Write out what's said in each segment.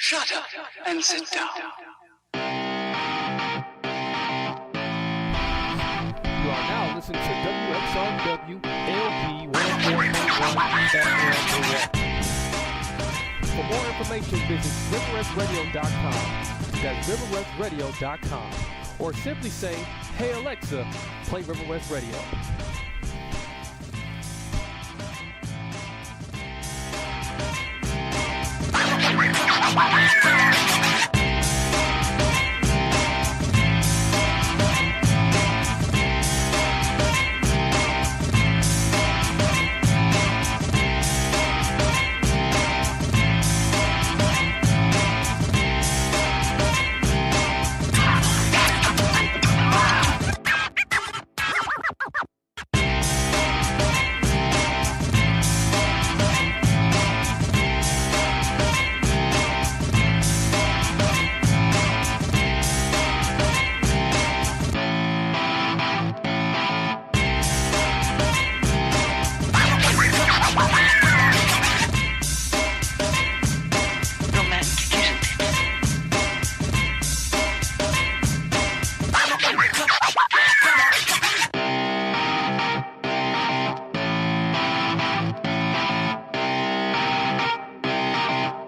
Shut up and sit down. You are now listening to WXRW LP 104.1 FM. For more information, visit riverwestradio.com. That's riverwestradio.com. Or simply say, "Hey Alexa, play River West Radio."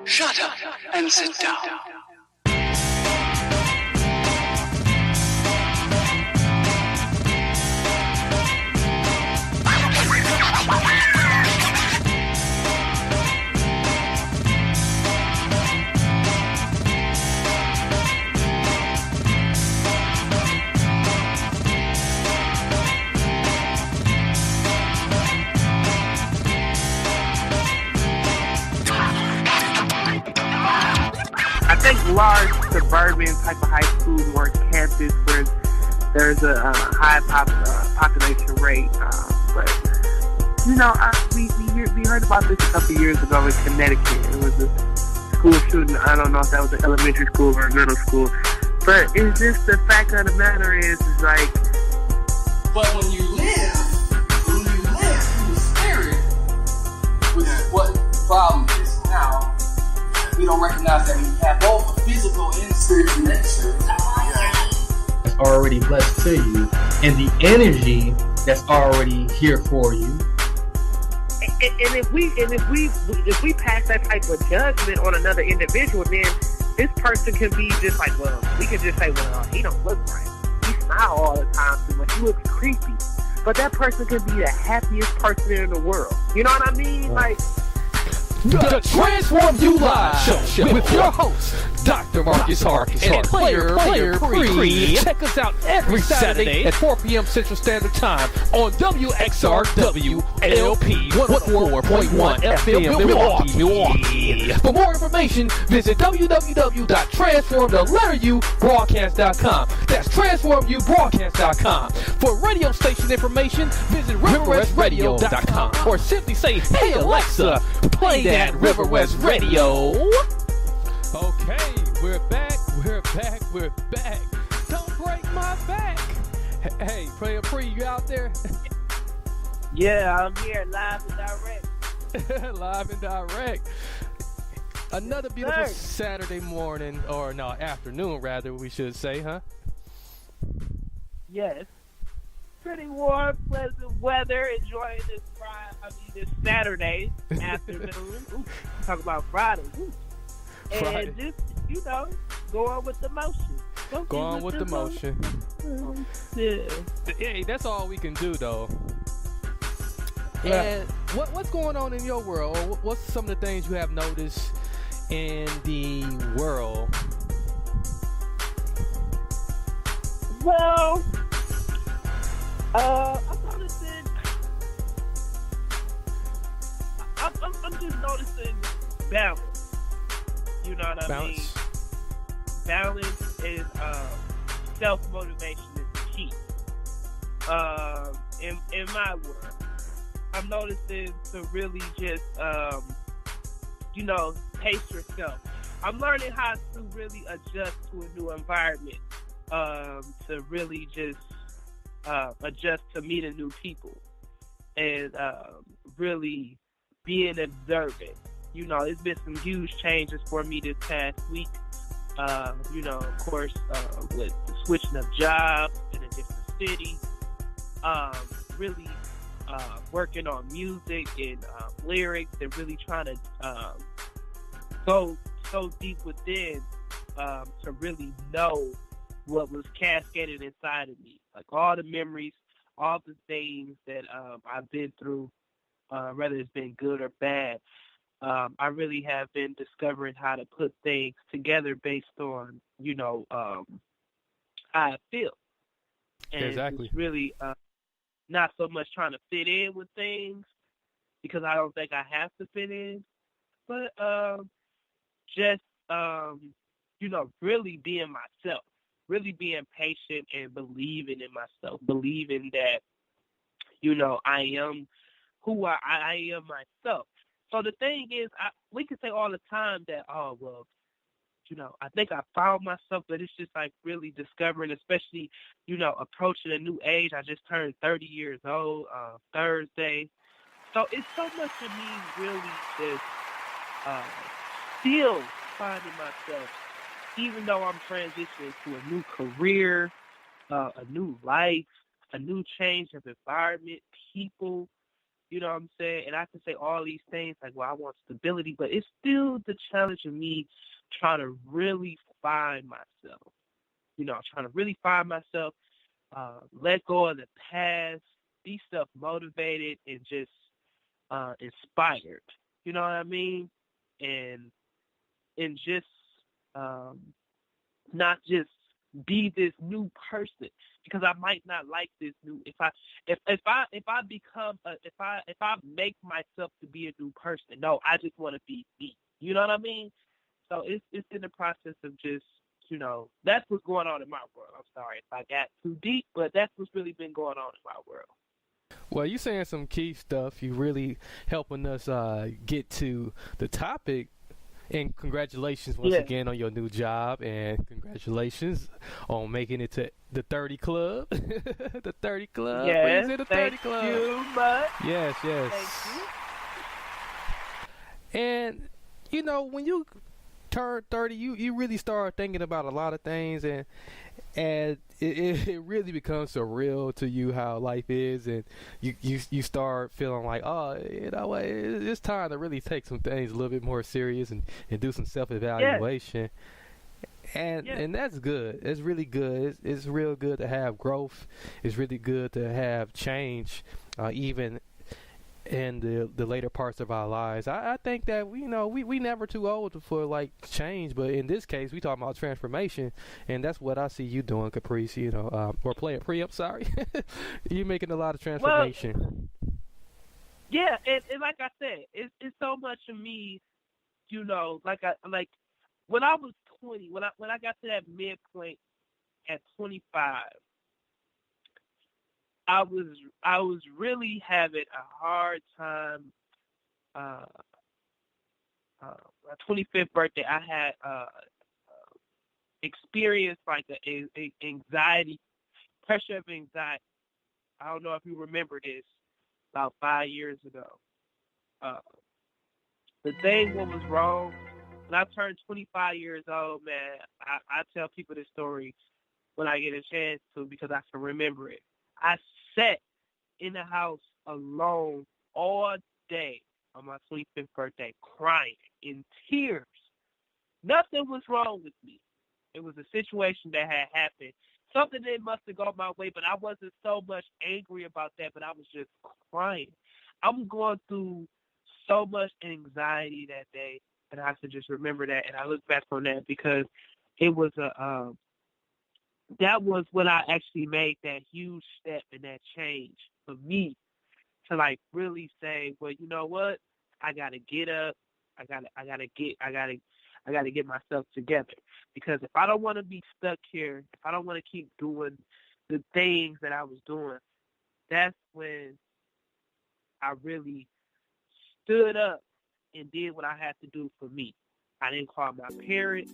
Shut up and sit down. I think large suburban type of high schools or campus where there's a high population rate. But, you know, we heard about this a couple of years ago in Connecticut. It was a school shooting. I don't know if that was an elementary school or a middle school. But it's just the fact of the matter is like... But when you live in the spirit, which is what the problem is now, we don't recognize that we have both a physical and spiritual nature. That's already blessed to you, and the energy that's already here for you. And if we pass that type of judgment on another individual, then this person can be just like, well, we can just say, well, he don't look right. He smile all the time too much. He looks creepy. But that person can be the happiest person in the world. You know what I mean? Like. The Transform You Live Show with your host, Dr. Marcus Hart and Playa Pree. Check us out every Saturday at 4 p.m. Central Standard Time on WXRW LP 104.1 FM Milwaukee. For more information, visit www.transformthetletteroubroadcast.com. That's transformubroadcast.com. For radio station information, visit riverwestradio.com or simply say, "Hey Alexa, play that River West Radio." Okay, we're back. Don't break my back. Hey, Playa Pree, you out there? Yeah, I'm here, live and direct. Live and direct. Another beautiful Saturday morning, or no, afternoon rather, we should say, huh? Yes. Pretty warm, pleasant weather. Enjoying this this Saturday afternoon. Ooh, talk about Friday. Ooh. Friday. And just, you know, going with the motion. Going with the motion. Yeah. Hey, that's all we can do, though. Yeah. And what's going on in your world? What's some of the things you have noticed in the world? Well, I'm just noticing balance. You know what I mean? Balance is self-motivation is the key. In my world, I'm noticing to really just pace yourself. I'm learning how to really adjust to a new environment. To really just adjust to meeting new people and really being observant. it's been some huge changes for me this past week. Of course, with the switching of jobs in a different city, really working on music and lyrics, and really trying to go so deep within to really know what was cascaded inside of me, like all the memories, all the things that I've been through, whether it's been good or bad. I really have been discovering how to put things together based on, how I feel. And Exactly. it's really not so much trying to fit in with things, because I don't think I have to fit in, but just, really being myself, really being patient and believing in myself, believing that, I am who I am myself. So the thing is, we can say all the time that, oh, well, I think I found myself, but it's just like really discovering, especially, approaching a new age. I just turned 30 years old Thursday. So it's so much of me really just still finding myself, even though I'm transitioning to a new career, a new life, a new change of environment, people. You know what I'm saying? And I can say all these things like, well, I want stability, but it's still the challenge of me trying to really find myself. Trying to really find myself, let go of the past, be self-motivated, and just inspired. You know what I mean? And just not just be this new person, because I might not like this new. If I make myself to be a new person, no, I just want to be me. You know what I mean? So it's in the process of just, that's what's going on in my world. I'm sorry if I got too deep, but that's what's really been going on in my world. Well, you saying some key stuff. You really helping us get to the topic. And congratulations once again on your new job, and congratulations on making it to the 30 Club. The 30 Club. Yes, the 30 Club. Thank you much. Yes. Thank you. And, when you turn 30, you really start thinking about a lot of things, and it really becomes surreal to you how life is, and you start feeling like, oh, it's time to really take some things a little bit more serious and do some self-evaluation. And that's good. It's really good. It's real good to have growth. It's really good to have change, even in the later parts of our lives. I think that we never too old for like change, but in this case we talking about transformation, and that's what I see you doing, Kaprice. Or Playa Pree. I'm sorry, you're making a lot of transformation. Yeah, and like I said, it's so much of me. Like when I was 20, when I got to that midpoint at 25. I was really having a hard time. My 25th birthday, I had experienced like a anxiety, pressure of anxiety. I don't know if you remember this, about 5 years ago. The thing what was wrong, when I turned 25 years old, man, I tell people this story when I get a chance to, because I can remember it. I sat in the house alone all day on my 25th birthday, crying in tears. Nothing was wrong with me. It was a situation that had happened. Something that must have gone my way, but I wasn't so much angry about that, but I was just crying. I was going through so much anxiety that day, and I have to just remember that, and I look back on that because it was that was when I actually made that huge step and that change for me to like really say, well, you know what? I gotta get up. I gotta get myself together. Because if I don't want to be stuck here, if I don't want to keep doing the things that I was doing, that's when I really stood up and did what I had to do for me. I didn't call my parents.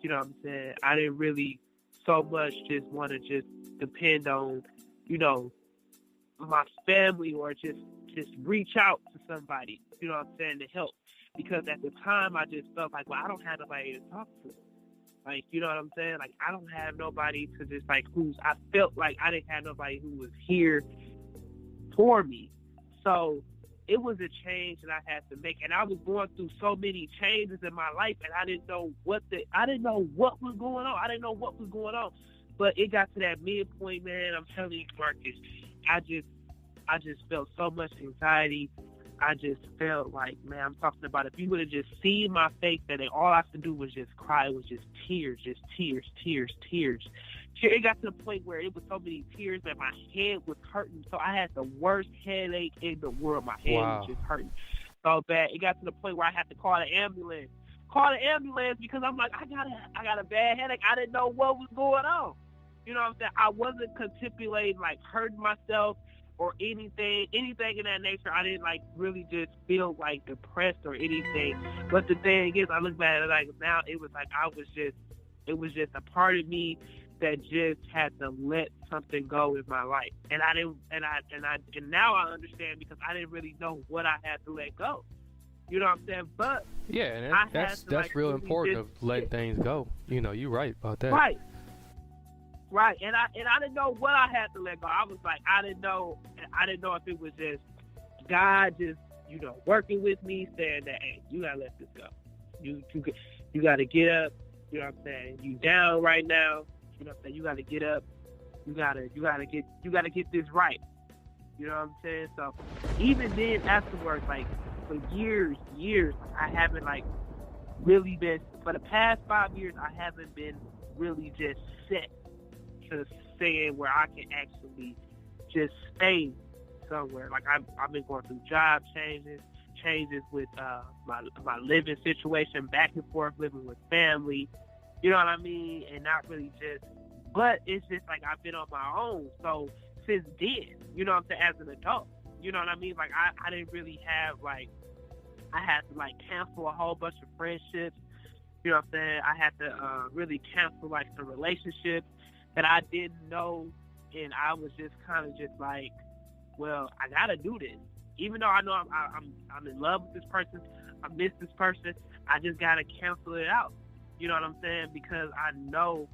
You know what I'm saying? I didn't really so much just want to just depend on, my family or just reach out to somebody, you know what I'm saying, to help. because at the time I just felt like, well, I don't have nobody to talk to. Like, you know what I'm saying? Like, I don't have nobody to just, like, I felt like I didn't have nobody who was here for me. So it was a change that I had to make. And I was going through so many changes in my life, and I didn't know what was going on. I didn't know what was going on. But it got to that midpoint, man. I'm telling you, Marcus, I just felt so much anxiety. I just felt like, man, I'm talking about if you would have just seen my face, that all I could do was just cry. It was just tears. It got to the point where it was so many tears that my head was hurting. So I had the worst headache in the world. My head was just hurting so bad. It got to the point where I had to call the ambulance. Because I'm like, I got a bad headache. I didn't know what was going on. You know what I'm saying? I wasn't contemplating like hurting myself or anything in that nature. I didn't like really just feel like depressed or anything. But the thing is, I look back at it like now, it was like it was just a part of me that just had to let something go in my life. And I didn't, and now I understand, because I didn't really know what I had to let go. You know what I'm saying? But yeah, and that's real important of letting things go. You know, you're right about that. Right. And I didn't know what I had to let go. I was like, I didn't know if it was just God just, you know, working with me, saying that, hey, you gotta let this go. You gotta get up. You know what I'm saying? You down right now. You know what I'm saying? You gotta get up. You gotta get this right. You know what I'm saying? So even then, afterwards, like for years, I haven't like really been. For the past 5 years, I haven't been really just set to saying where I can actually just stay somewhere. Like I've been going through job changes with my living situation, back and forth living with family. You know what I mean? And not really but it's just like I've been on my own. So since then, you know what I'm saying, as an adult, you know what I mean? Like I didn't really have like, I had to like cancel a whole bunch of friendships. You know what I'm saying? I had to really cancel like some relationships that I didn't know, and I was just kind of just like, well, I gotta do this, even though I know I'm in love with this person, I miss this person. I just gotta cancel it out. You know what I'm saying? Because I know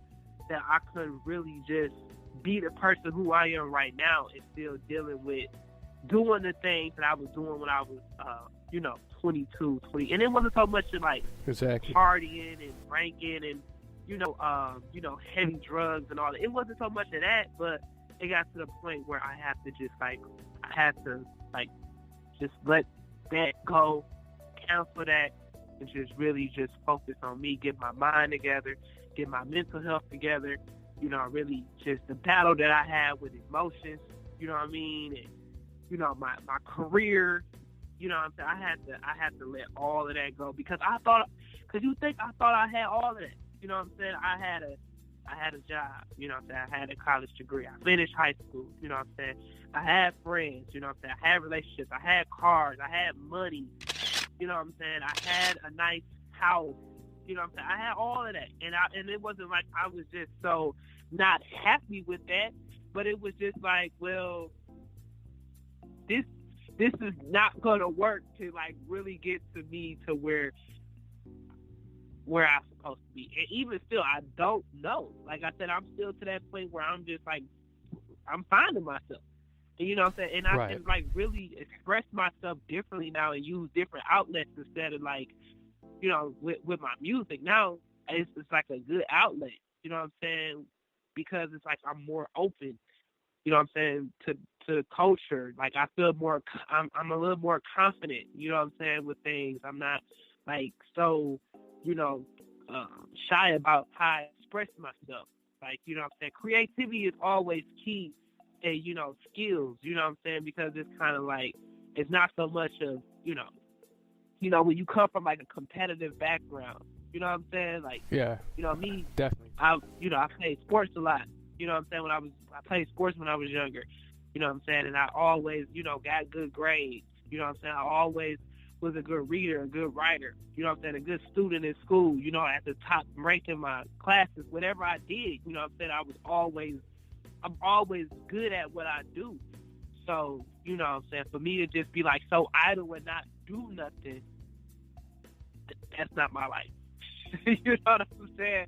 that I couldn't really just be the person who I am right now and still dealing with doing the things that I was doing when I was, 22, 20, and it wasn't so much of like partying and drinking and heavy drugs and all that. It wasn't so much of that, but it got to the point where I had to just just let that go, cancel that, and just really just focus on me, get my mind together, get my mental health together, you know, really just the battle that I had with emotions, you know what I mean, and, you know, my career, you know what I'm saying, I had to let all of that go, because I thought I had all of that. You know what I'm saying? I had a job, you know what I'm saying? I had a college degree. I finished high school, you know what I'm saying? I had friends, you know what I'm saying? I had relationships. I had cars. I had money, you know what I'm saying? I had a nice house, you know what I'm saying? I had all of that. And it wasn't like I was just so not happy with that, but it was just like, well, this is not going to work to like really get to me to where I'm supposed to be. And even still, I don't know. Like I said, I'm still to that point where I'm just like, I'm finding myself. And you know what I'm saying? And I can like really express myself differently now and use different outlets instead of like, you know, with my music. Now it's like a good outlet, you know what I'm saying? Because it's like I'm more open, you know what I'm saying, to the culture. Like I feel more, I'm a little more confident, you know what I'm saying, with things. I'm not like so, you know, shy about how I express myself. Like, you know what I'm saying? Creativity is always key, and, you know, skills, you know what I'm saying? Because it's kind of like, it's not so much of, you know, when you come from like a competitive background, you know what I'm saying? Like, yeah, you know, me, definitely. I played sports a lot, you know what I'm saying? I played sports when I was younger, you know what I'm saying? And I always, you know, got good grades, you know what I'm saying? I always was a good reader, a good writer, you know what I'm saying, a good student in school, you know, at the top rank in my classes, whatever I did, you know what I'm saying, I'm always good at what I do. So, you know what I'm saying, for me to just be like so idle and not do nothing, that's not my life. You know what I'm saying?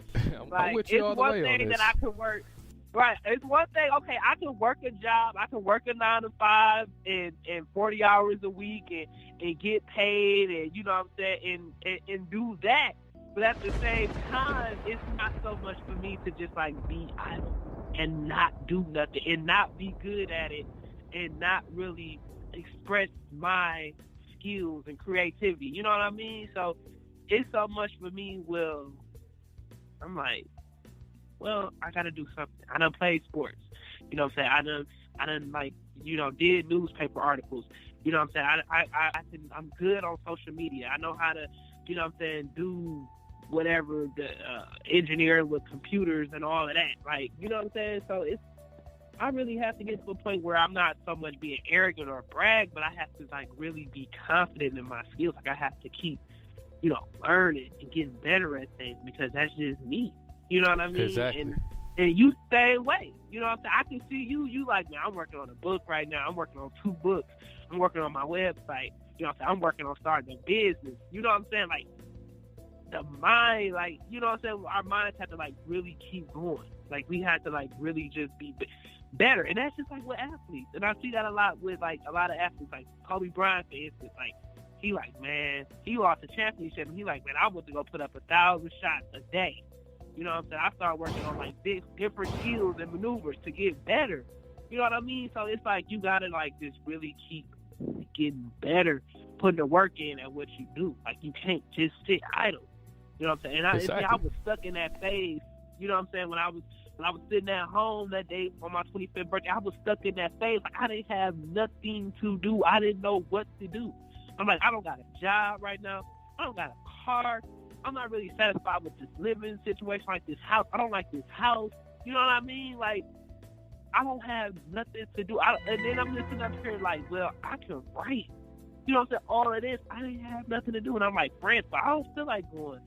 I'm with you all it's the one way on thing this. that I can work. Right, it's one thing. Okay, I can work a job. I can work a 9 to 5 and 40 hours a week and get paid, and you know what I'm saying, and do that. But at the same time, it's not so much for me to just like be idle and not do nothing and not be good at it and not really express my skills and creativity. You know what I mean? So it's so much for me. Well, I'm like, well, I gotta do something. I done played sports. You know what I'm saying? I done like, you know, did newspaper articles. You know what I'm saying? I'm good on social media. I know how to, you know what I'm saying, do whatever, the engineering with computers and all of that. Like, you know what I'm saying? So I really have to get to a point where I'm not so much being arrogant or brag, but I have to like really be confident in my skills. Like I have to keep, you know, learning and getting better at things because that's just me. You know what I mean? Exactly. And you same way. You know what I'm saying? I can see you like, man, I'm working on a book right now. I'm working on 2 books. I'm working on my website. You know what I'm saying? I'm working on starting a business. You know what I'm saying? Like, the mind, like, you know what I'm saying? Our minds have to, like, really keep going. Like, we have to, like, really just be better. And that's just, like, with athletes. And I see that a lot with, like, a lot of athletes. Like, Kobe Bryant, for instance, like, he, like, man, he lost a championship. And he, like, man, I want to go put up 1,000 shots a day. You know what I'm saying? I started working on, like, different skills and maneuvers to get better. You know what I mean? So it's like you got to, like, just really keep getting better, putting the work in at what you do. Like, you can't just sit idle. You know what I'm saying? And Exactly. I was stuck in that phase. You know what I'm saying? When I was sitting at home that day on my 25th birthday, I was stuck in that phase. Like, I didn't have nothing to do. I didn't know what to do. I'm like, I don't got a job right now. I don't got a car. I'm not really satisfied with this living situation, like this house. I don't like this house. You know what I mean? Like, I don't have nothing to do. And then I'm just sitting up here like, well, I can write. You know what I'm saying? All of this, I didn't have nothing to do. And I'm like, friends, but I don't feel like going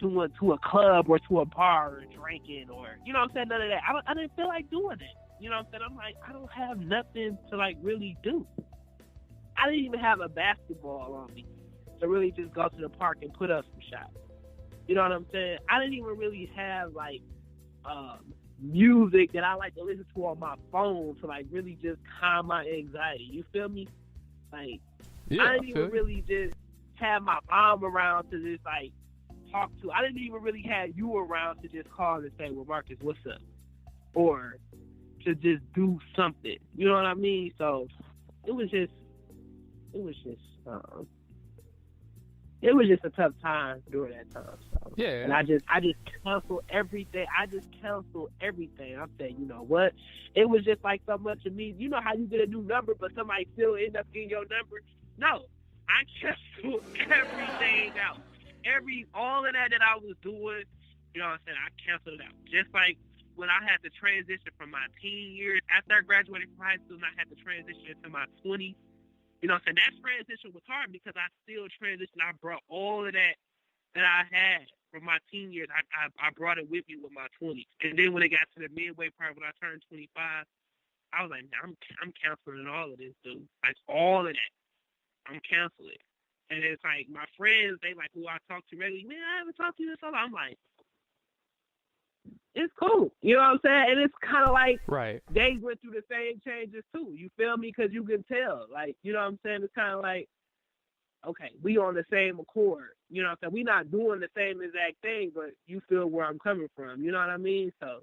to a club or to a bar or drinking or, you know what I'm saying, none of that. I didn't feel like doing it. You know what I'm saying? I'm like, I don't have nothing to, like, really do. I didn't even have a basketball on me to really just go to the park and put up some shots. You know what I'm saying? I didn't even really have, like, music that I like to listen to on my phone to, like, really just calm my anxiety. You feel me? Like, Yeah, I didn't even really just have my mom around to just, like, talk to. I didn't even really have you around to just call and say, well, Marcus, what's up? Or to just do something. You know what I mean? So it was just a tough time during that time. So. Yeah. And I just canceled everything. I'm saying, you know what? It was just like so much of me. You know how you get a new number, but somebody still end up getting your number? No. I canceled everything out. All of that I was doing, you know what I'm saying, I canceled it out. Just like when I had to transition from my teen years, after I graduated from high school, and I had to transition into my 20s, you know what I'm saying, that transition was hard because I still transitioned. I brought all of that I had from my teen years, I brought it with me with my 20s. And then when it got to the midway part, when I turned 25, I was like, nah, I'm canceling all of this, dude. Like, all of that. I'm canceling. And it's like, my friends, they like, who I talk to regularly, man, I haven't talked to you this so long. I'm like, it's cool. You know what I'm saying? And it's kind of like, right. They went through the same changes too. You feel me? Because you can tell. Like, you know what I'm saying? It's kind of like, okay, we on the same accord. You know what I'm saying? We not doing the same exact thing, but you feel where I'm coming from. You know what I mean? So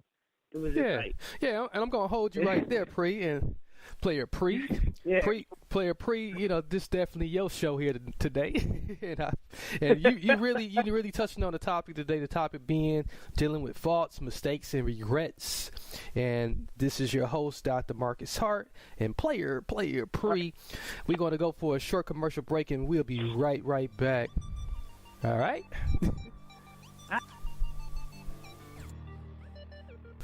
it was just like. Yeah, and I'm going to hold you right there, Pree, and Playa Pree. Yeah. Playa Pree, you know, this is definitely your show here today. and you really touching on the topic today, the topic being dealing with faults, mistakes, and regrets. And this is your host, Dr. Marcus Hart, and Playa Pree. We're going to go for a short commercial break, and we'll be right back. All right?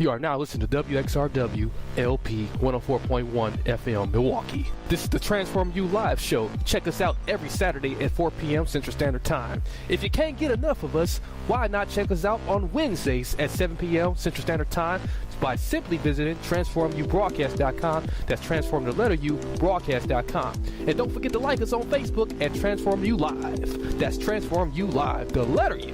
You are now listening to WXRW LP 104.1 FM Milwaukee. This is the Transform You Live show. Check us out every Saturday at 4 p.m. Central Standard Time. If you can't get enough of us, why not check us out on Wednesdays at 7 p.m. Central Standard Time by simply visiting transformubroadcast.com. That's transform the letter U broadcast.com. And don't forget to like us on Facebook at Transform You Live. That's Transform You Live, the letter U.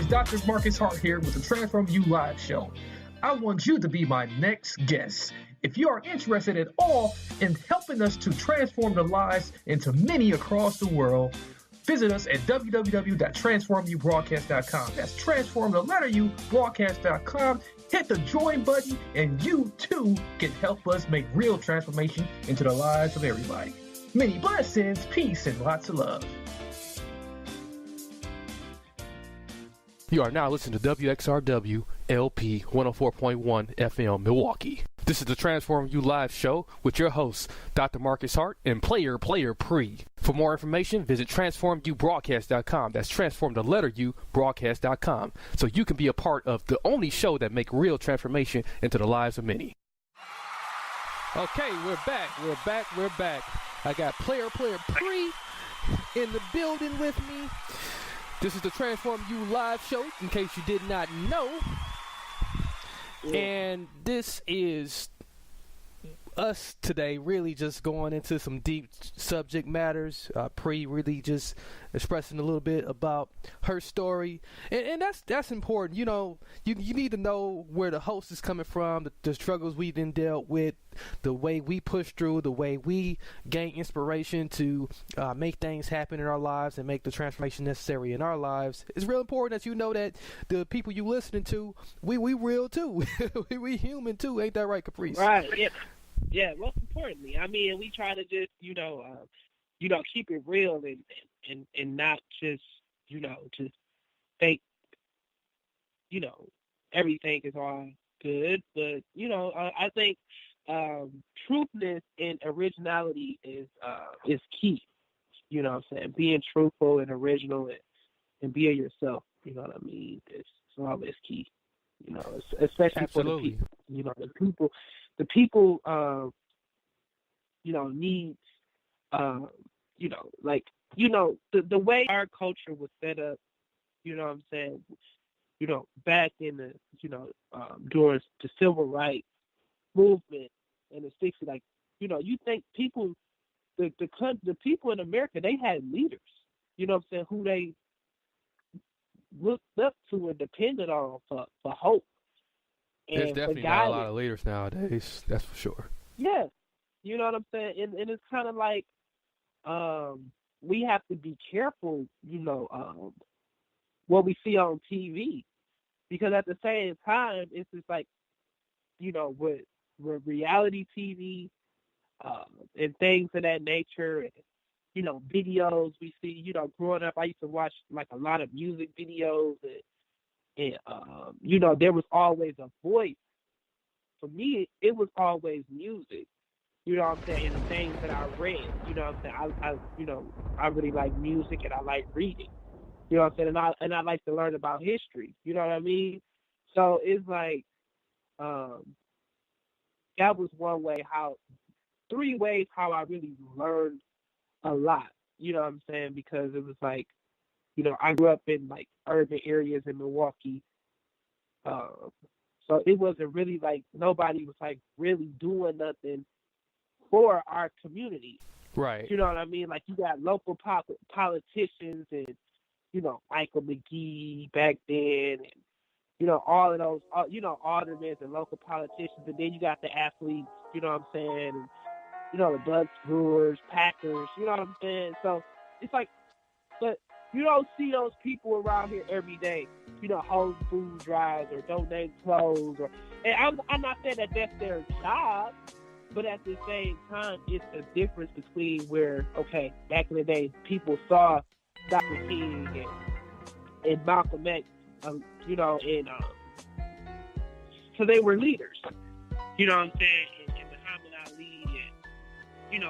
Dr. Marcus Hart here with the Transform You Live show. I want you to be my next guest. If you are interested at all in helping us to transform the lives into many across the world, visit us at www.transformubroadcast.com. That's transform the letter U broadcast.com. Hit the join button and you too can help us make real transformation into the lives of everybody. Many blessings, peace, and lots of love. You are now listening to WXRW LP 104.1 FM Milwaukee. This is the Transform You Live show with your hosts, Dr. Marcus Hart and Playa Pree. For more information, visit transformubroadcast.com. That's transform the letter U broadcast.com. So you can be a part of the only show that make real transformation into the lives of many. Okay, we're back. I got Playa Pree in the building with me. This is the Transform You Live show, in case you did not know. And this is us today really just going into some deep subject matters. Pree really just expressing a little bit about her story. And that's important. You know, you need to know where the host is coming from, the struggles we've been dealt with, the way we push through, the way we gain inspiration to make things happen in our lives and make the transformation necessary in our lives. It's real important that you know that the people you listening to, we real too. we human too. Ain't that right, Kaprice? Right, yeah. Yeah, most importantly, I mean, we try to just, keep it real and not just, just think, everything is all good. But, I think truthness and originality is key. You know what I'm saying? Being truthful and original and being yourself, you know what I mean? It's always key. Especially Absolutely. For the people. The people, need, the way our culture was set up, you know what I'm saying, back in the, during the civil rights movement in the 60s, like, you think people, the people in America, they had leaders, you know what I'm saying, who they looked up to and depended on for hope. There's definitely not a lot of leaders nowadays, that's for sure. Yeah, you know what I'm saying? And it's kind of like we have to be careful, what we see on TV. Because at the same time, it's just like, with reality TV and things of that nature, and, videos we see, growing up, I used to watch like a lot of music videos and there was always a voice. For me, it was always music. You know what I'm saying? And the things that I read. You know what I'm saying? I really like music and I like reading. You know what I'm saying? And I like to learn about history. You know what I mean? So it's like, that was three ways how I really learned a lot. You know what I'm saying? Because it was like, I grew up in like urban areas in Milwaukee. So it wasn't really like nobody was like really doing nothing for our community. Right. You know what I mean? Like you got local politicians and, Michael McGee back then and, all of those, aldermen and local politicians. And then you got the athletes, you know what I'm saying? And, the Bucks, Brewers, Packers, you know what I'm saying? So it's like, but you don't see those people around here every day, holding food drives or donating clothes. And I'm not saying that that's their job, but at the same time, it's the difference between where, okay, back in the day, people saw Dr. King and Malcolm X, and so they were leaders. You know what I'm saying? And Muhammad Ali, and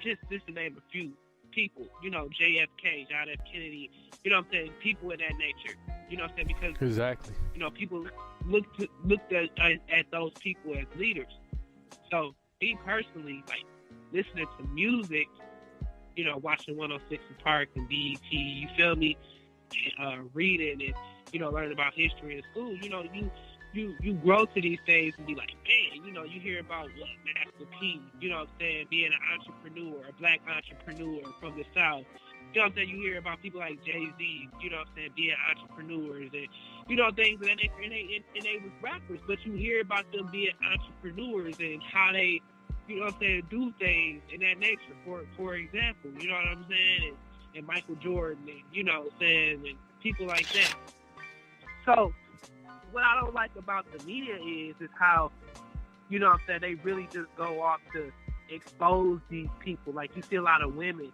just to name a few people. JFK, John F. Kennedy. You know what I'm saying? People of that nature. You know what I'm saying? Because exactly. People looked at those people as leaders. So me personally, like listening to music, watching 106 in Park and BET, you feel me? Reading and learning about history in school, you grow to these things and be like, man, you hear about what Master P, you know what I'm saying, being an entrepreneur, a black entrepreneur from the South. You know what I'm saying? You hear about people like Jay-Z, you know what I'm saying, being entrepreneurs and, things of that nature. And they was rappers, but you hear about them being entrepreneurs and how they, you know what I'm saying, do things in that nature. For example, you know what I'm saying? And Michael Jordan and, you know what I'm saying, and people like that. So what I don't like about the media is how, you know what I'm saying, they really just go off to expose these people. Like you see a lot of women,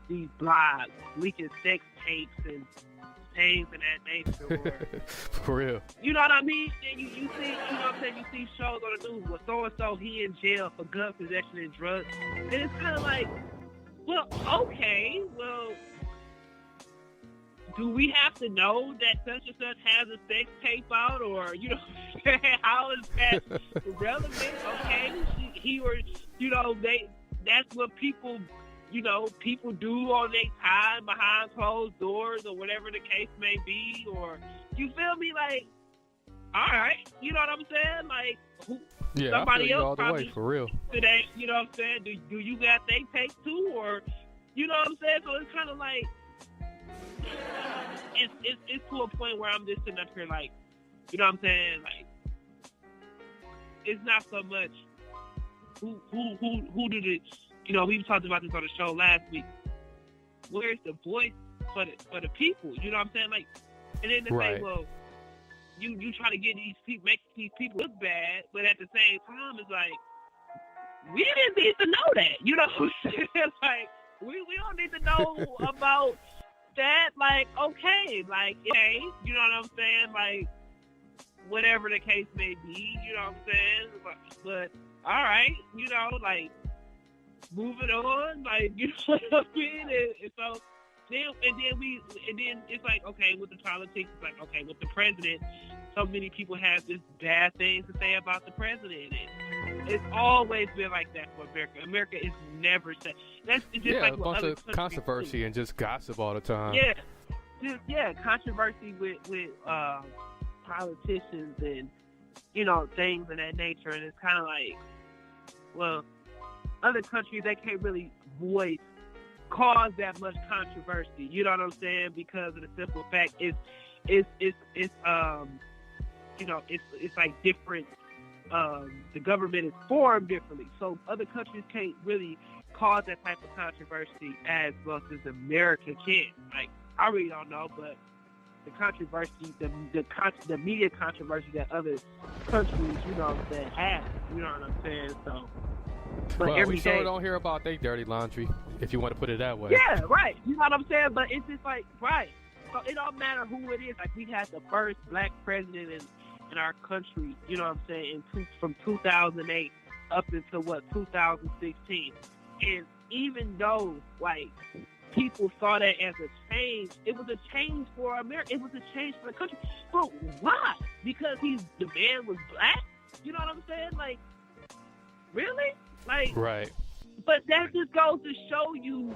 these blogs leaking sex tapes and things of that nature. Or, for real. You know what I mean? And you see, you know what I'm saying, you see shows on the news where so-and-so, he in jail for gun possession and drugs. And it's kind of like, well, okay, do we have to know that such and such has a sex tape out, or how is that relevant? Okay, he or that's what people people do on their time behind closed doors or whatever the case may be, or you feel me? Like, all right, you know what I'm saying? Like, somebody else all the probably way, for real. Today, you know what I'm saying? Do you got they tape too, or you know what I'm saying? So it's kind of like it's to a point where I'm just sitting up here like, you know what I'm saying? Like, it's not so much who did it. We talked about this on the show last week. Where's the voice for the people? You know what I'm saying? Like, and then they say, well, you try to get these people, make these people look bad, but at the same time, it's like we didn't need to know that. You know what I'm saying? Like, we don't need to know about that. Like, okay, like, hey, you know what I'm saying? Like, whatever the case may be, you know what I'm saying? But all right, like, moving on, like, you know what I mean? And so then it's like, okay, with the politics, it's like, okay, with the president, so many people have this bad things to say about the president. And it's always been like that for America. America is never said. It's just like a bunch of controversy and just gossip all the time. Yeah, controversy with politicians and things of that nature. And it's kind of like, well, other countries, they can't really cause that much controversy. You know what I'm saying? Because of the simple fact it's like different. The government is formed differently, so other countries can't really cause that type of controversy as much as America can. Like, I really don't know, but the controversy, the media controversy that other countries, you know what I'm saying, have. You know what I'm saying? So. But well, every we sure day, don't hear about their dirty laundry, if you want to put it that way. Yeah, right. You know what I'm saying? But it's just like, right. So it don't matter who it is. Like, we had the first black president in our country, you know what I'm saying, from 2008 up until 2016. And even though like people saw that as a change, it was a change for America. It was a change for the country. But why? Because the man was black? You know what I'm saying? Like, really? Like, right. But that just goes to show you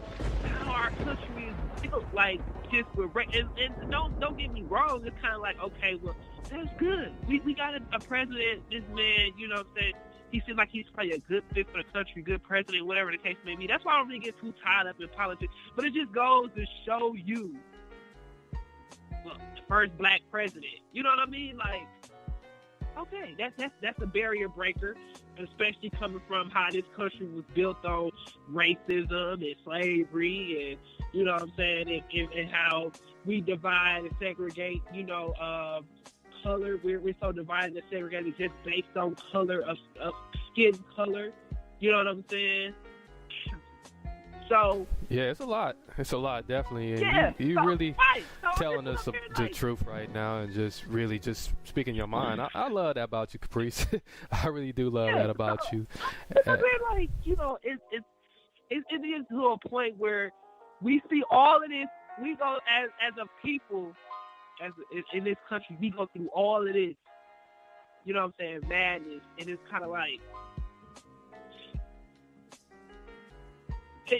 how our country is built. Like, just with and don't get me wrong. It's kind of like, okay, well, that's good. We got a president. This man, you know what I'm saying? He seems like he's probably a good fit for the country, good president, whatever the case may be. That's why I don't really get too tied up in politics. But it just goes to show you, look, the first black president. You know what I mean? Like, okay, that's a barrier breaker, especially coming from how this country was built on racism and slavery, and you know what I'm saying, and how we divide and segregate. You know, color. We're so divided and segregated just based on color of skin color. You know what I'm saying? So yeah, it's a lot. It's a lot, definitely. And yeah, you so, really right. So telling us the like, truth right now, and just really just speaking your mind. I love that about you, Caprice. I really do love that about you. I mean, like, you know, it is to a point where we see all of this. We go as a people, in this country, we go through all of this. You know what I'm saying? Madness, and it's kind of like,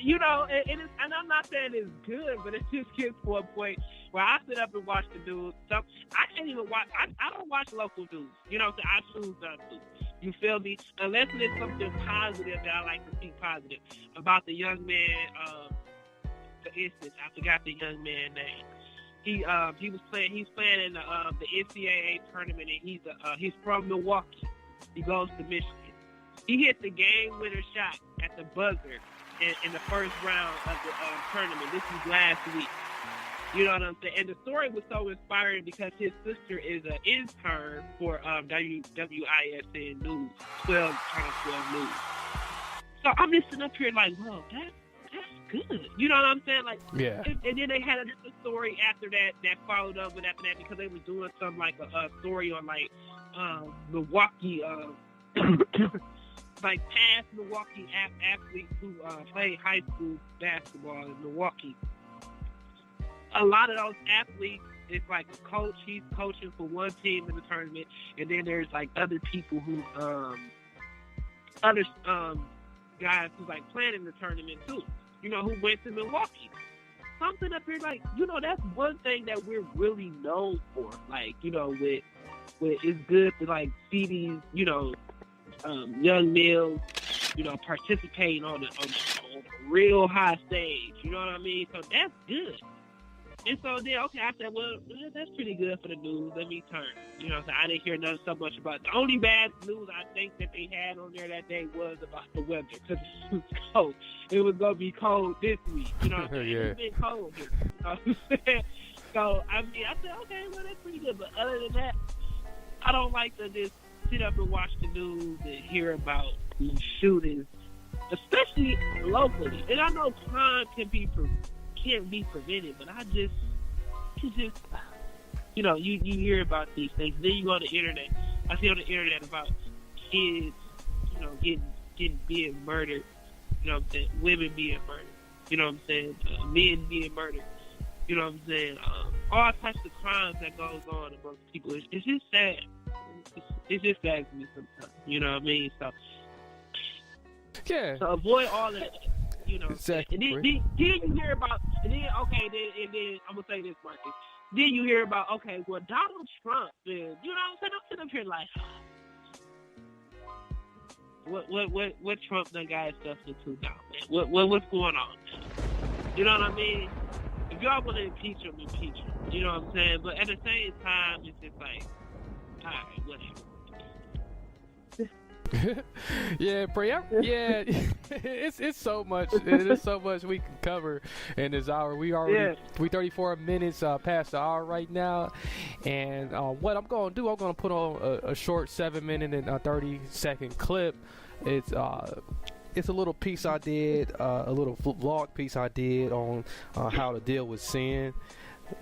you know, and I'm not saying it's good, but it just gets to a point where I sit up and watch the news. So I can't even watch. I don't watch local news. You know what I'm saying? I choose not to. You feel me? Unless it's something positive that I like to see positive about the young man. For instance, I forgot the young man's name. He's playing in the NCAA tournament, and he's from Milwaukee. He goes to Michigan. He hit the game winner shot at the buzzer in the first round of the tournament. This was last week. You know what I'm saying? And the story was so inspiring because his sister is an intern for WISN News, 12 News. So I'm just sitting up here like, whoa, that's good. You know what I'm saying? Like, yeah. And then they had another story after that followed up with after that because they was doing some like a story on like Milwaukee, like past Milwaukee athletes who play high school basketball in Milwaukee. A lot of those athletes, it's like a coach. He's coaching for one team in the tournament, and then there's like other people who guys who's like playing in the tournament too. You know, who went to Milwaukee. Something up here, like, you know, that's one thing that we're really known for. Like, you know, with it's good to, like, see these, you know, young males, you know, participating on the real high stage. You know what I mean? So that's good. And so then, okay, I said, well, that's pretty good for the news. Let me turn. You know, so I didn't hear nothing so much about it. The only bad news I think that they had on there that day was about the weather because it was cold. It was going to be cold this week. You know what I'm saying? Yeah. It's been cold here. You know what I'm saying? So, I mean, I said, okay, well, that's pretty good. But other than that, I don't like to just sit up and watch the news and hear about these shootings, especially locally. And I know crime can't be prevented, but it's just, you know, you hear about these things. Then you go on the internet. I see on the internet about kids, you know, being murdered. You know what I'm saying? Women being murdered. You know what I'm saying? Men being murdered. You know what I'm saying? All types of crimes that goes on amongst people. It's just sad. It's just sad to me sometimes. You know what I mean? So, yeah. So avoid all of that. You know, exactly. And then you hear about, and then I'm gonna say this, Marcus. Then you hear about, okay, well, Donald Trump, and you know what I'm saying? I'm sitting up here like, what Trump done got stuff into now, man? What's going on? You know what I mean? If y'all want to impeach him, impeach him. You know what I'm saying? But at the same time, it's just like, all right, whatever. Yeah, yeah, it's so much. There's so much we can cover in this hour. We 34 minutes past the hour right now, and what I'm gonna do, I'm gonna put on a short 7-minute and 30-second clip. It's a little piece I did, a little vlog piece I did on how to deal with sin.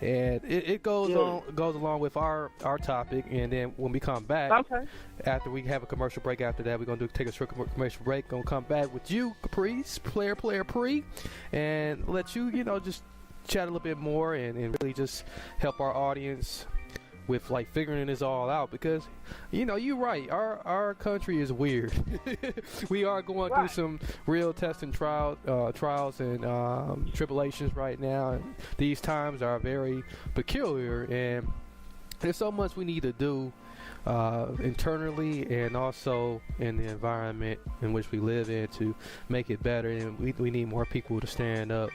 And it goes along with our topic, and then when we come back, after we have a commercial break, after that we're gonna take a short commercial break. Gonna come back with you, Kaprice, Playa Pree, and let you just chat a little bit more and really just help our audience with like figuring this all out, because you're right, our country is weird. We are going through some real tests and trials and tribulations right now, and these times are very peculiar, and there's so much we need to do internally and also in the environment in which we live in to make it better, and we need more people to stand up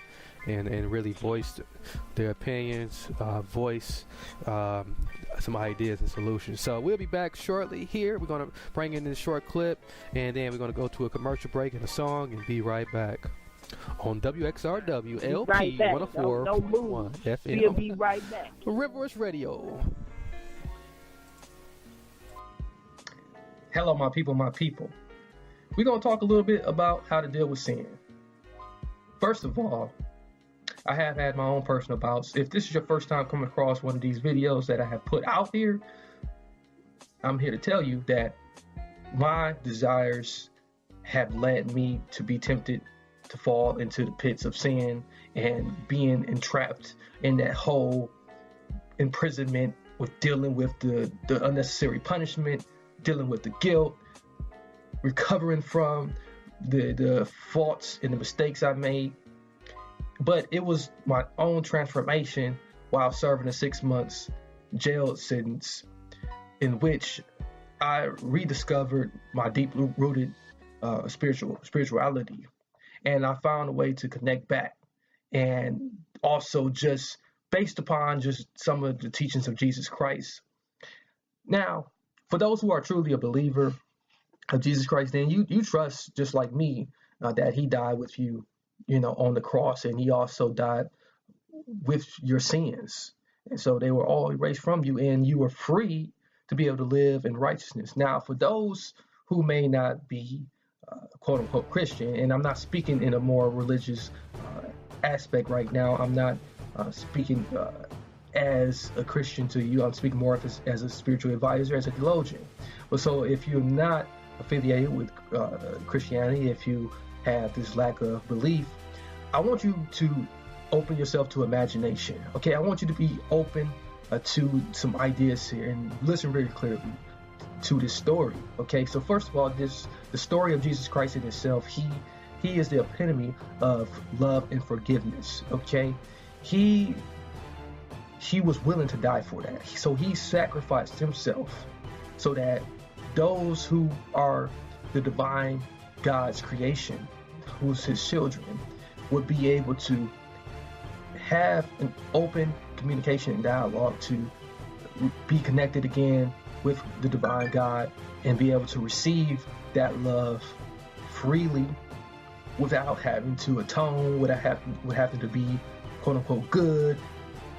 and really voice their opinions, voice some ideas and solutions. So we'll be back shortly here. We're going to bring in this short clip, and then we're going to go to a commercial break and a song and be right back on WXRW LP 104.1 FM. We'll be right back. Riverwest Radio. Hello, my people, my people. We're going to talk a little bit about how to deal with sin. First of all, I have had my own personal bouts. If this is your first time coming across one of these videos that I have put out here, I'm here to tell you that my desires have led me to be tempted to fall into the pits of sin and being entrapped in that whole imprisonment with dealing with the unnecessary punishment, dealing with the guilt, recovering from the faults and the mistakes I made. But it was my own transformation while serving a 6 months jail sentence, in which I rediscovered my deep-rooted spirituality, and I found a way to connect back, and also just based upon just some of the teachings of Jesus Christ. Now, for those who are truly a believer of Jesus Christ, then you trust, just like me, that he died with you, on the cross, and he also died with your sins. And so they were all erased from you, and you were free to be able to live in righteousness. Now, for those who may not be quote unquote Christian, and I'm not speaking in a more religious aspect right now, I'm not speaking as a Christian to you, I'm speaking more as a spiritual advisor, as a theologian. But so if you're not affiliated with Christianity, if you have this lack of belief, I want you to open yourself to imagination. Okay, I want you to be open to some ideas here and listen very clearly to this story. Okay, so first of all, the story of Jesus Christ in itself, he is the epitome of love and forgiveness. Okay, he was willing to die for that. So he sacrificed himself so that those who are the divine God's creation, who's his children, would be able to have an open communication and dialogue to be connected again with the divine God and be able to receive that love freely without having to atone, without having to be quote unquote good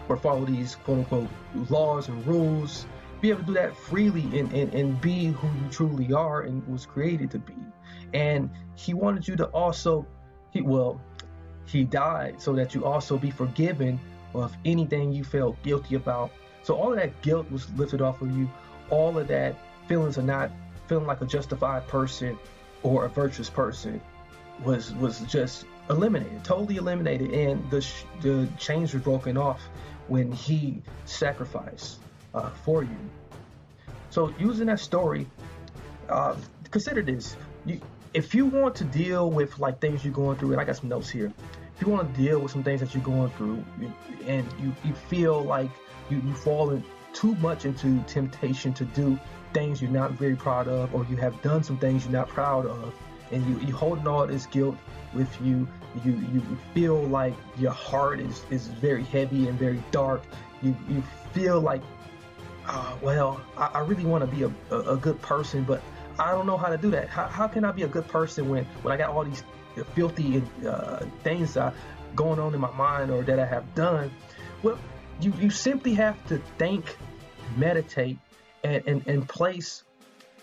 or follow these quote unquote laws and rules. Be able to do that freely and be who you truly are and was created to be. And he wanted you to also, he died so that you also be forgiven of anything you felt guilty about. So all of that guilt was lifted off of you. All of that feelings of not feeling like a justified person or a virtuous person was just eliminated, totally eliminated. And the chains were broken off when he sacrificed for you. So using that story, consider this. If you want to deal with like things you're going through, and I got some notes here. If you want to deal with some things that you're going through, and you feel like you fallen too much into temptation to do things you're not very proud of, or you have done some things you're not proud of, and you holding all this guilt with you, you feel like your heart is very heavy and very dark. You feel like, I really want to be a good person, but I don't know how to do that. How can I be a good person when I got all these filthy things going on in my mind or that I have done? Well, you simply have to think, meditate, and place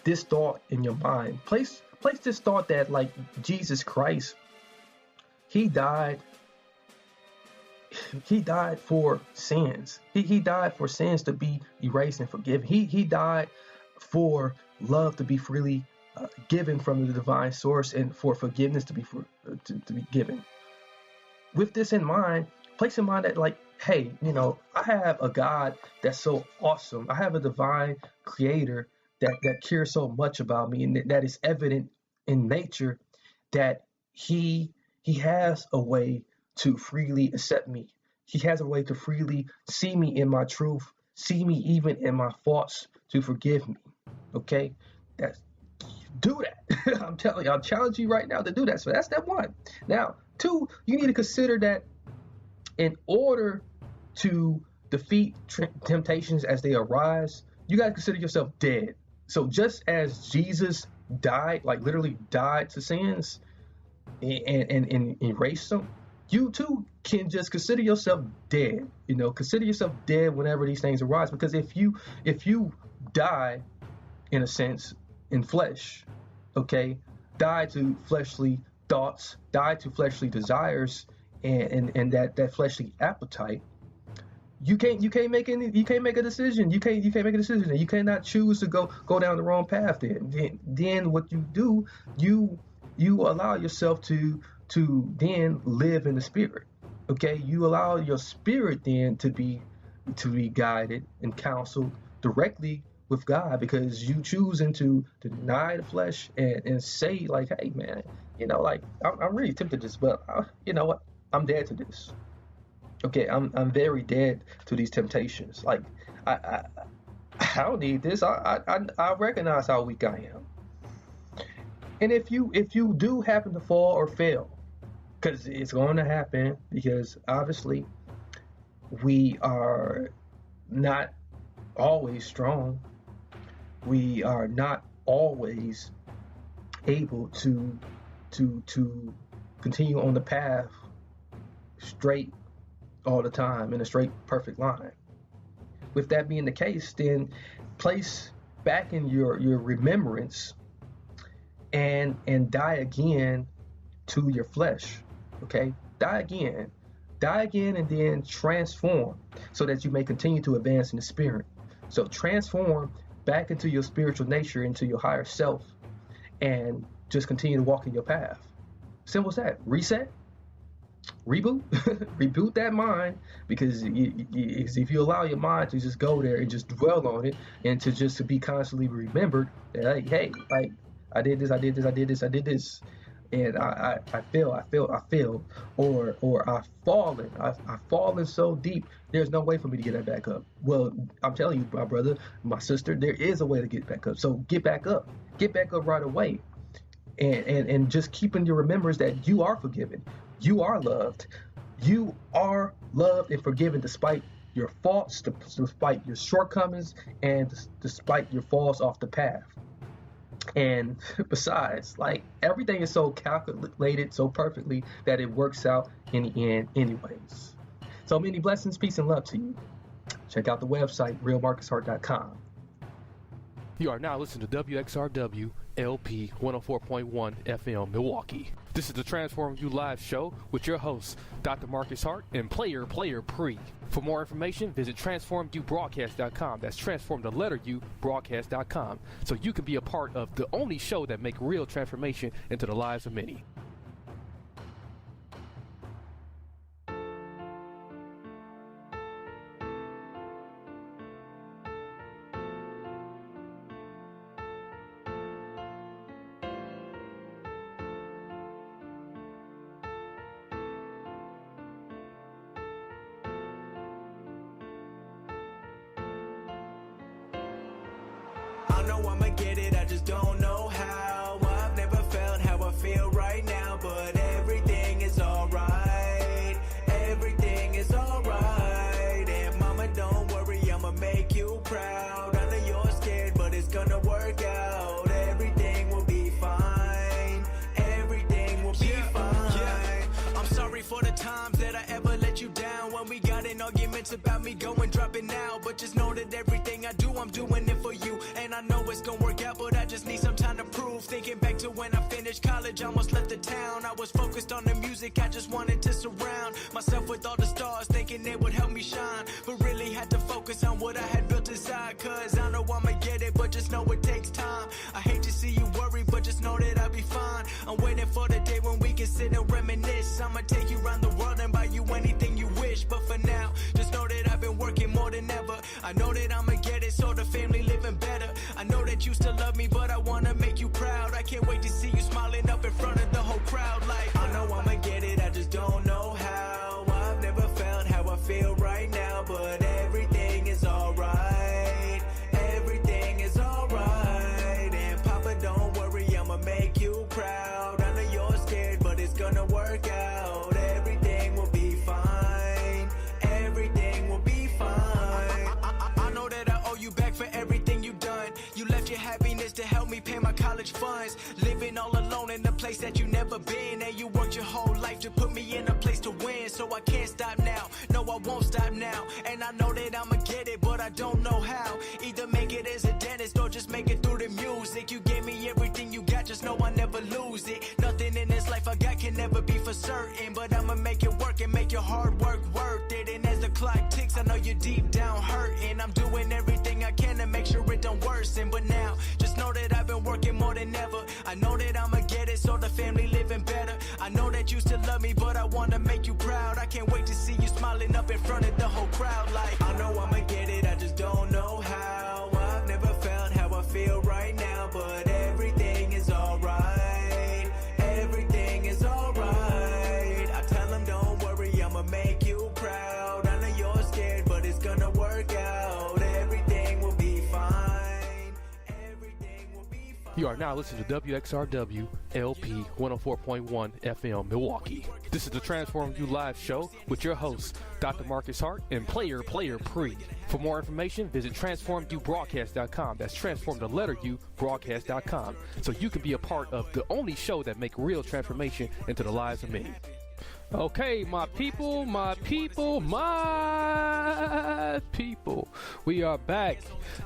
this thought in your mind. Place this thought that, like, Jesus Christ, he died he died for sins. He died for sins to be erased and forgiven. He died for love to be freely given from the divine source, and for forgiveness to be to be given. With this in mind, place in mind that, like, hey, I have a God that's so awesome. I have a divine creator that cares so much about me, and that is evident in nature, that he has a way to freely accept me. He has a way to freely see me in my truth, see me even in my faults, to forgive me. Okay? Do that. I'm telling you, I'll challenge you right now to do that. So that's step one. Now, two, you need to consider that in order to defeat temptations as they arise, you got to consider yourself dead. So just as Jesus died, like literally died to sins and erased them, you too can just consider yourself dead. Consider yourself dead whenever these things arise. Because if you die, in a sense, in flesh, okay, die to fleshly thoughts, die to fleshly desires, and that fleshly appetite, you can't make a decision. You can't make a decision, and you cannot choose to go down the wrong path. Then what you do, you allow yourself to then live in the spirit. Okay, you allow your spirit then to be guided and counseled directly with God, because you choosing to deny the flesh and say, like, hey man, like, I'm really tempted to this, but you know what, I'm dead to this. Okay, I'm very dead to these temptations. Like, I don't need this. I recognize how weak I am. And if you do happen to fall or fail, because it's going to happen, because obviously we are not always strong. We are not always able to continue on the path straight all the time in a straight perfect line. With that being the case, then place back in your remembrance and die again to your flesh. Okay, die again, and then transform, so that you may continue to advance in the spirit. So transform back into your spiritual nature, into your higher self, and just continue to walk in your path. Simple as that. Reset, reboot, reboot that mind, because if you allow your mind to just go there and just dwell on it, and to be constantly remembered that, like, hey, like, I did this, and I failed, or I've fallen so deep, there's no way for me to get that back up. Well, I'm telling you, my brother, my sister, there is a way to get back up. So get back up right away, and just keeping your remembrance that you are forgiven, you are loved, and forgiven despite your faults, despite your shortcomings, and despite your falls off the path. And besides, like, everything is so calculated so perfectly that it works out in the end anyways. So many blessings, peace, and love to you. Check out the website, realmarcushart.com. You are now listening to WXRW LP 104.1 FM Milwaukee. This is the Transform You Live show with your hosts, Dr. Marcus Hart and Playa Pree. For more information, visit transformedubroadcast.com. That's transform the letter U broadcast.com. So you can be a part of the only show that make real transformation into the lives of many. I know I'ma get it, I just don't know how. I've never felt how I feel right now, but everything is alright. Everything is alright. And mama, don't worry, I'ma make you proud. I know you're scared, but it's gonna work out. Everything will be fine. Everything will be fine. Yeah. I'm sorry for the times that I ever let you down. When we got in arguments about me going dropping out. But just know that everything I do, I'm doing it for you. And I know it's gonna work out, but I just need some time to prove. Thinking back to when I finished college, I almost left the town. I was focused on the music, I just wanted to surround myself with all the stars time. I hate to see you worry, but just know that I'll be fine. I'm waiting for the day when we can sit and reminisce. I'ma take you around the world and buy you anything you wish. But for now, just know that I've been working more than ever. I know that I'ma get it, so the family living better. I know that you still love me, but I wanna make you proud. I can't wait to see you smiling up in front of the whole crowd. Like, I know I'ma get it, I just don't know how. I've never felt how I feel right now, but everything is alright. Everything is alright. And Papa, don't worry, I'ma make you proud. I know you're scared, but it's gonna work out. Everything will be fine. Everything will be fine. I know that I owe you back for everything you've done. You left your happiness to help me pay my college funds. Living all alone in a place that you never been. And you worked your whole life to put me in a place to win. So I can't stop now, no I won't stop now. And I know that I'ma get it, but I don't know how. Either make it as a dentist or just make it through the music. You gave me everything you got, just know I never lose it. Nothing in this life I got can never be for certain, but I'ma make it work and make your hard work worth it. And as the clock ticks, I know you're deep down hurting. I'm doing everything I can to make sure it don't worsen. But now, just know that I've been working more than ever. I know that I'ma get it, so the family living better. I know that you still love me, but I wanna make you proud. I can't wait to see you smiling up in front of the whole crowd. Like, I know I'ma get it, I just don't know how. I've never felt how I feel right now, but everything is alright. Everything is alright. I tell them don't worry, I'ma make you proud. I know you're scared, but it's gonna work out. Everything will be fine. Everything will be fine. You are now listening to WXRW LP 104.1 FM Milwaukee. This is the Transform You Live show with your hosts, Dr. Marcus Hart and Playa Pree. For more information, visit transformubroadcast.com. That's transform the letter U broadcast.com. So you can be a part of the only show that make real transformation into the lives of many. Okay, my people, we are back,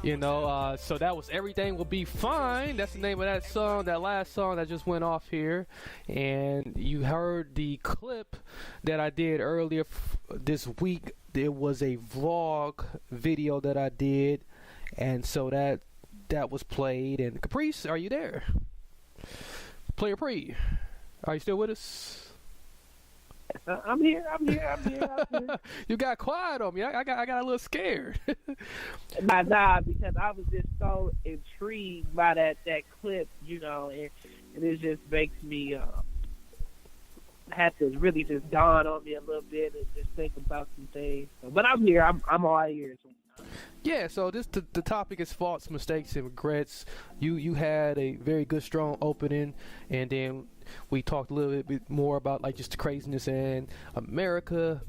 so that was Everything Will Be Fine. That's the name of that song, that last song that just went off here, and you heard the clip that I did earlier this week. There was a vlog video that I did, and so that was played. And Kaprice, are you there? Playa Pree, are you still with us? I'm here. You got quiet on me. I got a little scared. Nah, because I was just so intrigued by that clip, and it just makes me have to really just dawn on me a little bit and just think about some things. But I'm here. I'm all ears. Yeah, so the topic is faults, mistakes, and regrets. You had a very good, strong opening, and then we talked a little bit more about like just the craziness in America,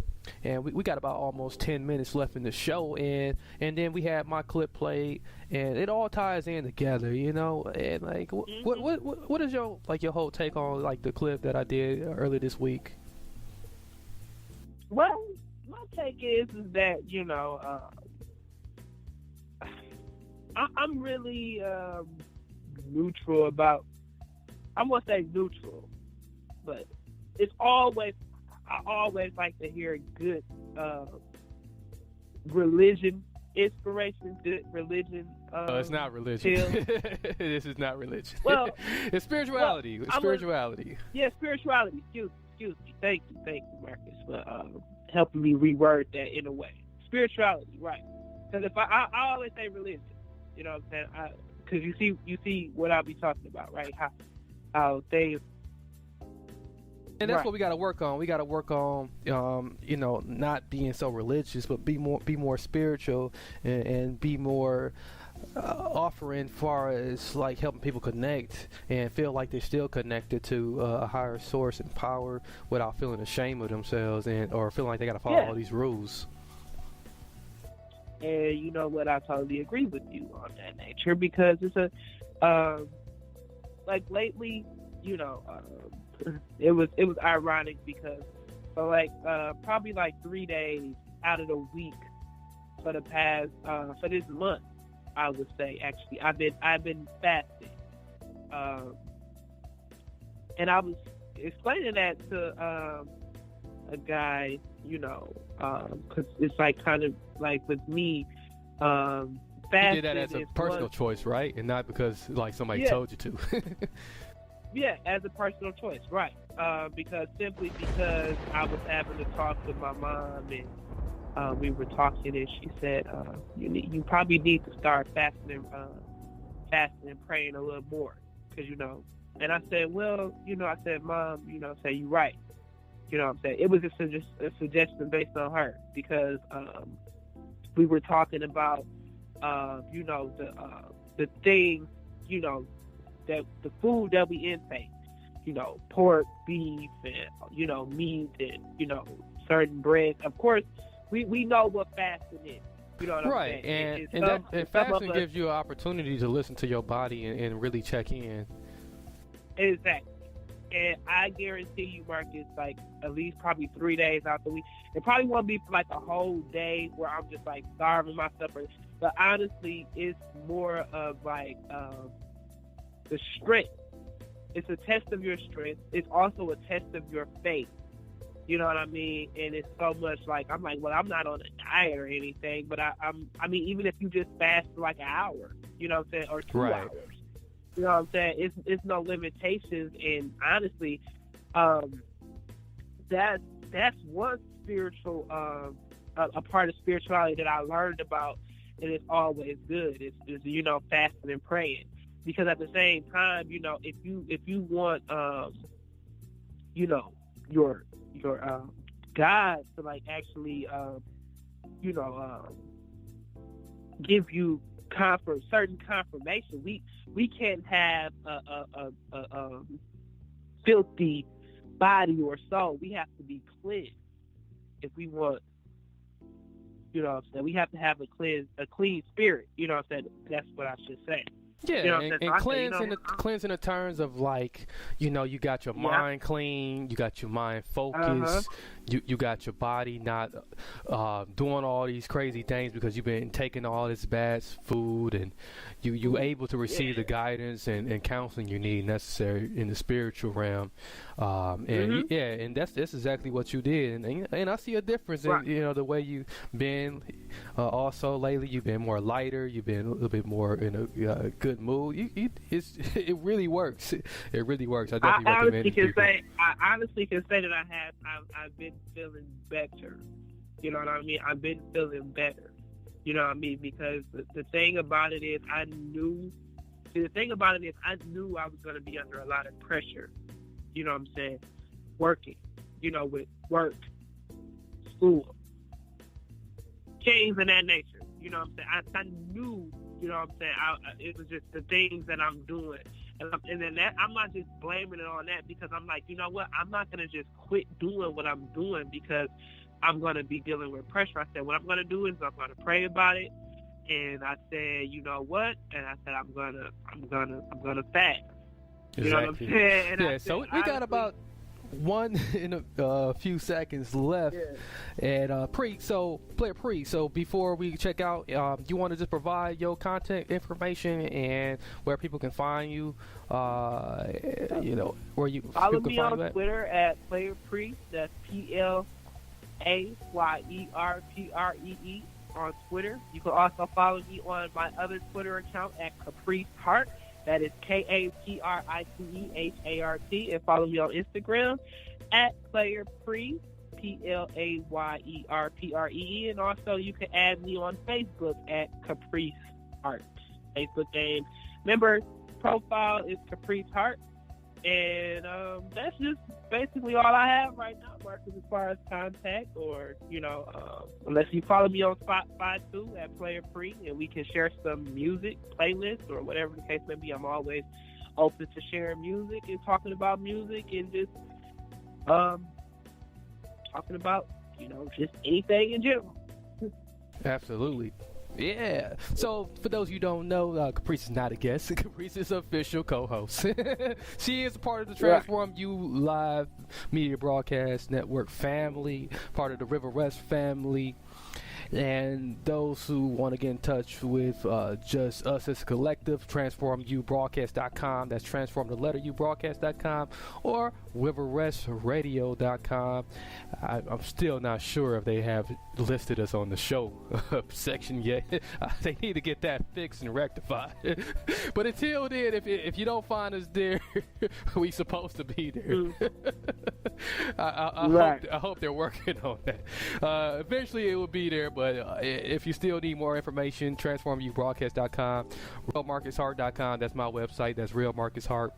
and we got about almost 10 minutes left in the show, and then we had my clip played, and it all ties in together, and like what is your whole take on like the clip that I did earlier this week? Well, my take is that I'm really neutral about. I'm gonna say neutral, but I always like to hear good religion inspiration, good religion. It's not religion. This is not religion. Well, it's spirituality. Well, spirituality. Spirituality. Excuse me. Thank you, Marcus, for helping me reword that in a way. Spirituality, right? Because if I always say religion. You know what I'm saying? Because you see what I'll be talking about, right? How they. And that's what we got to work on. We got to work on, not being so religious, but be more spiritual and be more offering, far as like helping people connect and feel like they're still connected to a higher source and power without feeling ashamed of themselves or feeling like they got to follow all these rules. And you know what? I totally agree with you on that nature because it's like lately, it was ironic because for probably 3 days out of the week for the past for this month, I would say actually I've been fasting, and I was explaining that to a guy, because it's like kind of like with me You did that as a personal choice, right? And not because like somebody told you to. Yeah, as a personal choice, right? Because I was having to talk with my mom, and we were talking, and she said, "You probably need to start fasting and praying a little more, because And I said, "Well, I said, Mom, say you're right. You know what I'm saying? It was just a suggestion based on her, because we were talking about, the things, that the food that we intake, pork, beef, and, meat, and, certain breads. Of course, we know what fasting is. You know what I'm saying? And fasting gives you an opportunity to listen to your body and really check in. Exactly. And I guarantee you, Marcus, like at least probably 3 days out the week. It probably won't be for like a whole day where I'm just like starving myself. But honestly, it's more of like the strength. It's a test of your strength. It's also a test of your faith. You know what I mean? And it's so much like, I'm like, well, I'm not on a diet or anything, but I mean, even if you just fast for like an hour, you know what I'm saying, or 2 hours. You know what I'm saying? It's no limitations, and honestly, that's one spiritual a part of spirituality that I learned about, and it's always good. Is fasting and praying, because at the same time, if you want your God to like actually give you certain confirmation. We can't have a filthy body or soul. We have to be cleansed if we want. You know what I'm saying? We have to have a clean spirit. You know what I'm saying? That's what I should say. Yeah, and cleanse in the terms of like, you got your mind clean, you got your mind focused, you got your body not doing all these crazy things because you've been taking all this bad food, and you able to receive the guidance and counseling you need necessary in the spiritual realm, and that's exactly what you did, and I see a difference in the way you've been. Also lately, you've been more lighter, you've been a little bit more in a good mood. It really works. It really works. I definitely recommend it. I honestly can say that I've been feeling better. You know what I mean? I've been feeling better. You know what I mean? Because the thing about it is, I knew I was going to be under a lot of pressure. You know what I'm saying? Working, with work, school, things of that nature. You know what I'm saying? I knew, you know what I'm saying? It was just the things that I'm doing. And then I'm not just blaming it on that, because I'm like, you know what? I'm not going to just quit doing what I'm doing because I'm going to be dealing with pressure. I said, what I'm going to do is I'm going to pray about it. And I said, you know what? And I said, I'm going to fast. Exactly. You know what I'm saying? And so we got about one in a few seconds left, and Playa Pree. So before we check out, you want to just provide your contact information and where people can find you. Where you follow can me find on Twitter at Playa Pree. That's PLAYERPREE on Twitter. You can also follow me on my other Twitter account at Kaprice Hart. That is KAPRICEHART, and follow me on Instagram at Playa Pree, PLAYERPREE, and also you can add me on Facebook at Kaprice Hart. Facebook name, member profile is Kaprice Hart, and that's just basically all I have right now, Marcus, as far as contact, or unless you follow me on Spotify too at Playa Pree, and we can share some music playlists or whatever the case may be. I'm always open to sharing music and talking about music, and just talking about just anything in general. Absolutely. Yeah. So, for those you don't know, Kaprice is not a guest. Kaprice is official co-host. She is a part of the Transform You Live Media Broadcast Network family, part of the River West family. And those who want to get in touch with just us as a collective, transformubroadcast.com. That's transform_ubroadcast.com or riverwestradio.com. I'm still not sure if they have listed us on the show section yet. They need to get that fixed and rectified. But until then, if you don't find us there, we supposed to be there. I hope they're working on that. Eventually it will be there, but if you still need more information, transformubroadcast.com, realmarcushart.com. That's my website. That's realmarcushart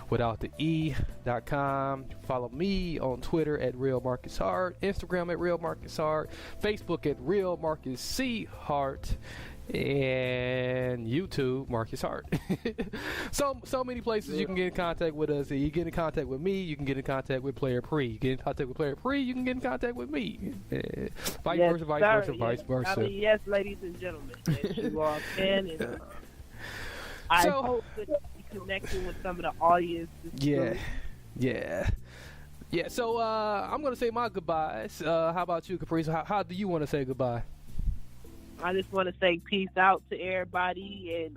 without the e.com. Follow me on Twitter at realmarcushart, Instagram at realmarcushart, Facebook at realmarcushart, and YouTube, Marcus Hart. so many places you can get in contact with us. You get in contact with me, you can get in contact with Playa Pree. You get in contact with Playa Pree, you can get in contact with me. Vice versa. Yes, ladies and gentlemen, yes, you all can. And, I hope that you're connecting with some of the audience. Yeah. So I'm gonna say my goodbyes. How about you, Kaprice? How do you want to say goodbye? I just want to say peace out to everybody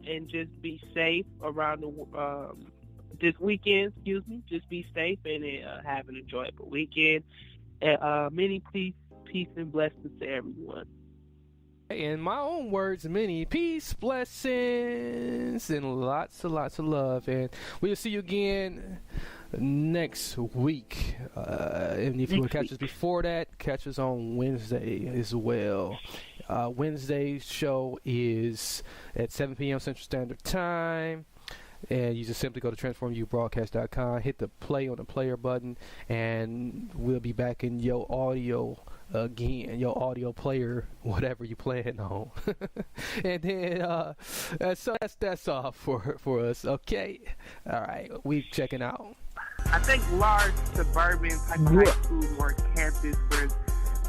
and just be safe around this weekend. Just be safe and have an enjoyable weekend. And many peace and blessings to everyone. In my own words, many peace, blessings, and lots of love. And we'll see you again next week. And if you want to catch us before that, catch us on Wednesday as well. Wednesday's show is at 7 p.m. Central Standard Time. And you just simply go to transformubroadcast.com, hit the play on the player button, and we'll be back in your audio again, your audio player, whatever you playing on. And then so that's all for us. Okay, all right, we checking out. I think large suburban type of high school or campus where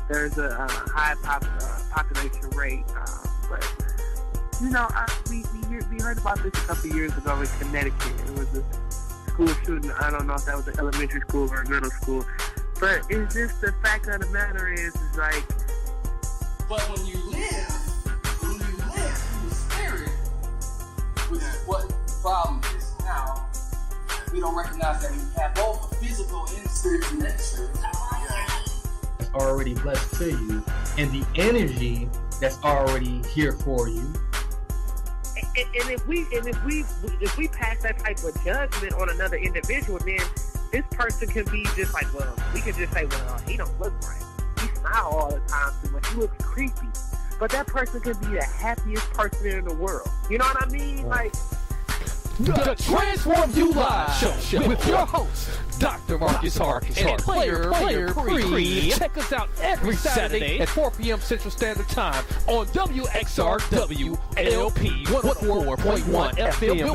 there's a high population rate, but you know, we heard about this a couple years ago in Connecticut. It was a school shooting. I don't know if that was an elementary school or a middle school, but it's just the fact of the matter is like. But when you live, you spirit with what the problem is now. We don't recognize that we have both a physical and spiritual connection. That's already blessed to you, and the energy that's already here for you. And if we pass that type of judgment on another individual, then this person can be just like, well, we can just say, well, he don't look right. He smile all the time too much. He looks creepy. But that person can be the happiest person in the world. You know what I mean? Like the Transform You Live show with your host, Dr. Marcus Hart and Playa Pree. Check us out every Saturday at 4 p.m. Central Standard Time on WXRW LP 104.1 FM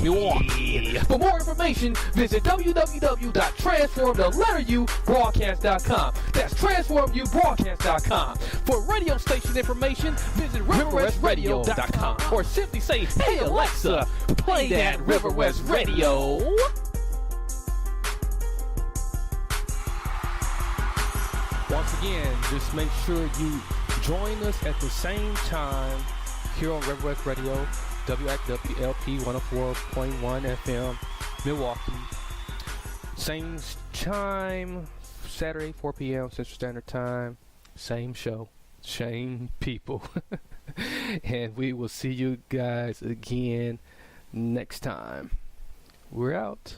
Milwaukee. For more information, visit www.transformubroadcast.com. That's transformubroadcast.com. For radio station information, visit riverwestradio.com or simply say, "Hey Alexa, play that River West Radio." Once again, just make sure you join us at the same time here on River West Radio, WXWLP 104.1 FM, Milwaukee. Same time, Saturday, 4 p.m. Central Standard Time. Same show, same people. And we will see you guys again next time. We're out.